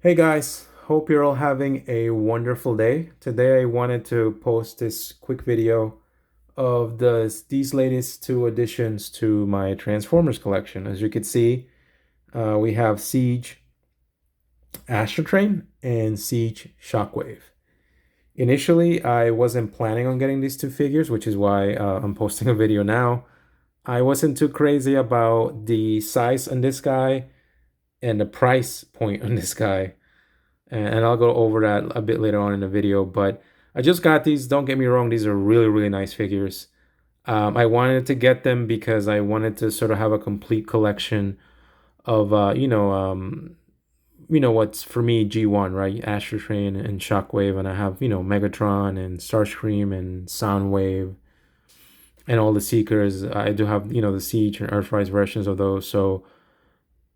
Hey guys, hope you're all having a wonderful day. Today I wanted to post this quick video of these latest two additions to my Transformers collection. As you can see, we have Siege Astrotrain and Siege Shockwave. Initially, I wasn't planning on getting these two figures, which is why I'm posting a video now. I wasn't too crazy about the size on this guy and the price point on this guy. And I'll go over that a bit later on in the video. But I just got these. Don't get me wrong; these are really, really nice figures. I wanted to get them because I wanted to sort of have a complete collection of, what's for me G1, right? Astrotrain and Shockwave, and I have Megatron and Starscream and Soundwave and all the Seekers. I do have the Siege and Earthrise versions of those. So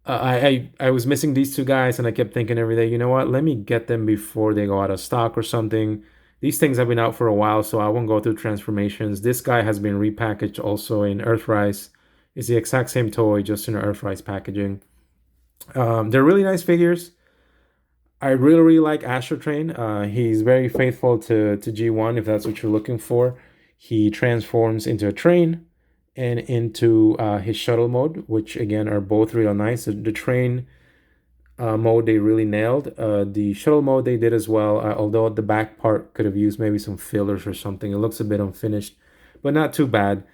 I was missing these two guys, and I kept thinking every day, you know what? Let me get them before they go out of stock or something. These things have been out for a while, so I won't go through transformations. This guy has been repackaged also in Earthrise. It's the exact same toy, just in Earthrise packaging. They're really nice figures. I really, really like Astrotrain. He's very faithful to G1 if that's what you're looking for. He transforms into a train and into his shuttle mode, which again are both real nice. The train mode they really nailed. The shuttle mode they did as well, although the back part could have used maybe some fillers or something. It looks a bit unfinished, but not too bad.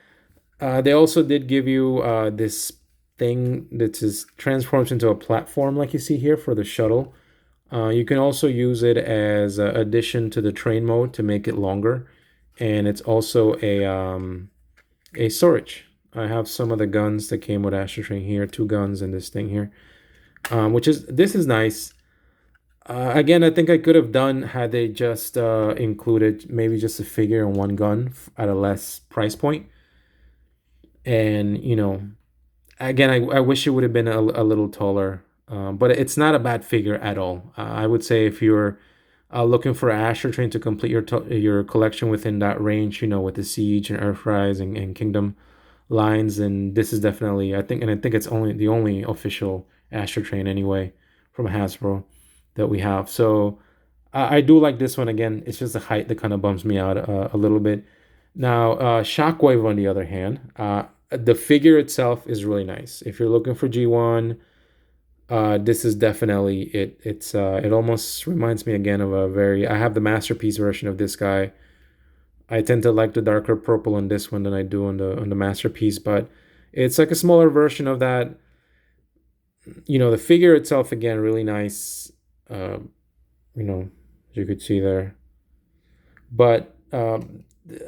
They also did give you this thing that is transforms into a platform like you see here for the shuttle. You can also use it as an addition to the train mode to make it longer, and it's also a storage. I have some of the guns that came with Astrotrain here, two guns and this thing here, this is nice. Again, I think I could have done had they just included maybe just a figure and one gun at a less price point. And again, I wish it would have been a little taller, but it's not a bad figure at all. I would say if you're looking for Astrotrain to complete your collection within that range, with the Siege and Earthrise and Kingdom lines, and this is definitely I think it's only the only official Astrotrain anyway from Hasbro that we have. So I do like this one. Again, it's just the height that kind of bums me out a little bit. Now, Shockwave, on the other hand, the figure itself is really nice. If you're looking for G1, this is definitely it. It almost reminds me again of I have the masterpiece version of this guy. I tend to like the darker purple on this one than I do on the masterpiece, but it's like a smaller version of that. The figure itself again really nice. As you could see there. But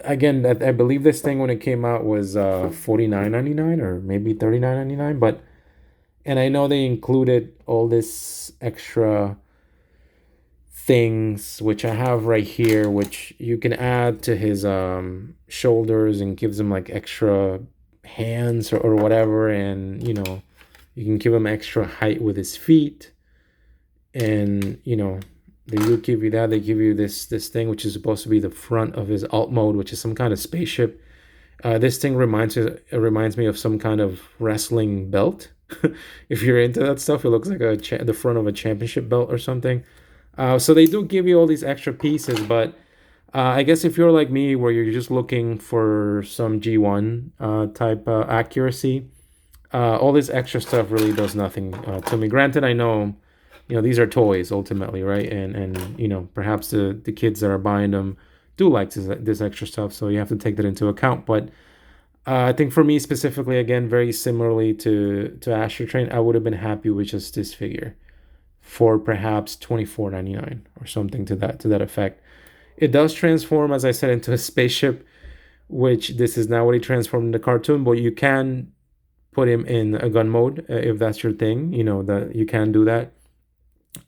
again, I believe this thing when it came out was 49.99 or maybe 39.99. And I know they included all this extra things which I have right here, which you can add to his shoulders and gives him like extra hands or whatever, and you can give him extra height with his feet, and they do give you that. They give you this thing which is supposed to be the front of his alt mode, which is some kind of spaceship. This thing reminds me of some kind of wrestling belt. If you're into that stuff, it looks like the front of a championship belt or something. So they do give you all these extra pieces, but I guess if you're like me, where you're just looking for some G1 type accuracy, all this extra stuff really does nothing to me. Granted, I know, these are toys ultimately, right? And perhaps the kids that are buying them do like this extra stuff, so you have to take that into account. But I think for me specifically, again, very similarly to Astrotrain, I would have been happy with just this figure for perhaps 24.99 or something to that effect. It does transform, as I said, into a spaceship, which this is not what he transformed in the cartoon, but you can put him in a gun mode if that's your thing. That you can do that.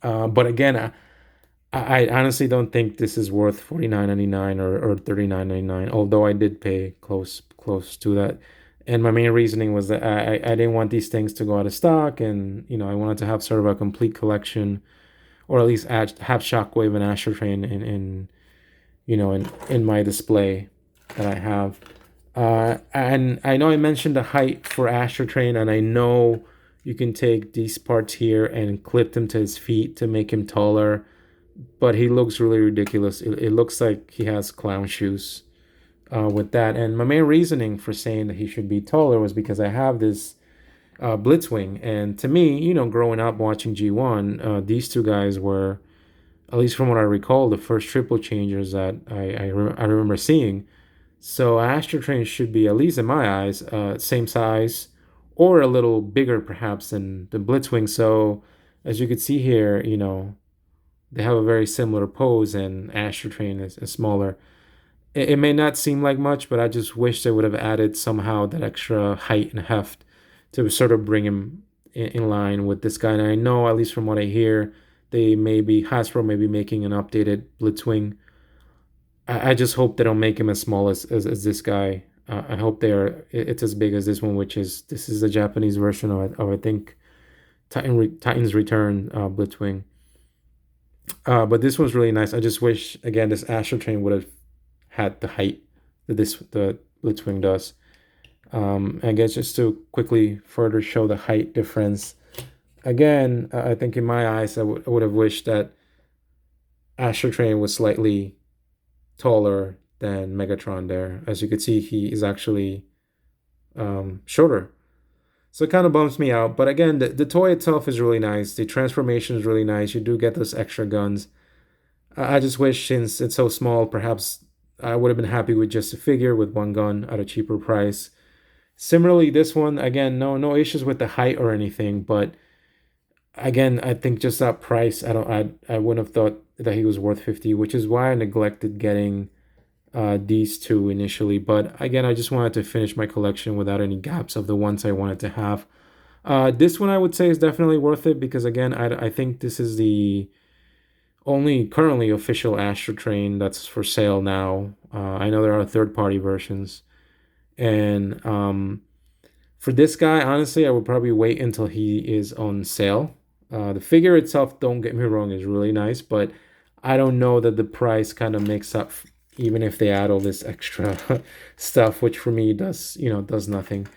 But again, I honestly don't think this is worth 49.99 or 39.99. Although I did pay close to that, and my main reasoning was that I didn't want these things to go out of stock, and I wanted to have sort of a complete collection, or at least have Shockwave and Astrotrain in my display that I have. And I know I mentioned the height for Astrotrain, and I know You can take these parts here and clip them to his feet to make him taller, but he looks really ridiculous. It looks like he has clown shoes with that. And my main reasoning for saying that he should be taller was because I have this Blitzwing, and to me, growing up watching G1, these two guys were, at least from what I recall, the first triple changers that I remember seeing. So Astrotrain should be, at least in my eyes, same size or a little bigger perhaps than the Blitzwing. So as you can see here, they have a very similar pose, and Astrotrain is smaller. It may not seem like much, but I just wish they would have added somehow that extra height and heft to sort of bring him in line with this guy. And I know, at least from what I hear, Hasbro may be making an updated Blitzwing. I just hope they don't make him as small as this guy. I hope it's as big as this one, this is a Japanese version of I think Titan's Return Blitzwing. But this one's really nice. I just wish, again, this Astrotrain would have had the height that the Blitzwing does. I guess just to quickly further show the height difference. Again, I think in my eyes, I would have wished that Astrotrain was slightly taller than Megatron there. As you can see, he is actually shorter. So it kind of bumps me out. But again, the toy itself is really nice. The transformation is really nice. You do get those extra guns. I just wish, since it's so small, perhaps I would have been happy with just a figure with one gun at a cheaper price. Similarly, this one, again, no issues with the height or anything, but again, I think just that price, I wouldn't have thought that he was worth 50, which is why I neglected getting these two initially. But again, I just wanted to finish my collection without any gaps of the ones I wanted to have. This one I would say is definitely worth it because, again, I think this is the only currently official Astrotrain that's for sale now. I know there are third-party versions. And for this guy, honestly, I would probably wait until he is on sale. The figure itself, don't get me wrong, is really nice, but I don't know that the price kind of makes up, even if they add all this extra stuff, which for me does nothing.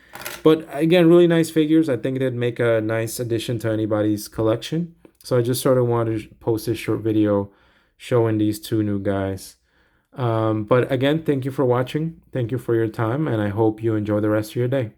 But again, really nice figures. I think they'd make a nice addition to anybody's collection. So I just sort of wanted to post this short video showing these two new guys. But again, thank you for watching. Thank you for your time, and I hope you enjoy the rest of your day.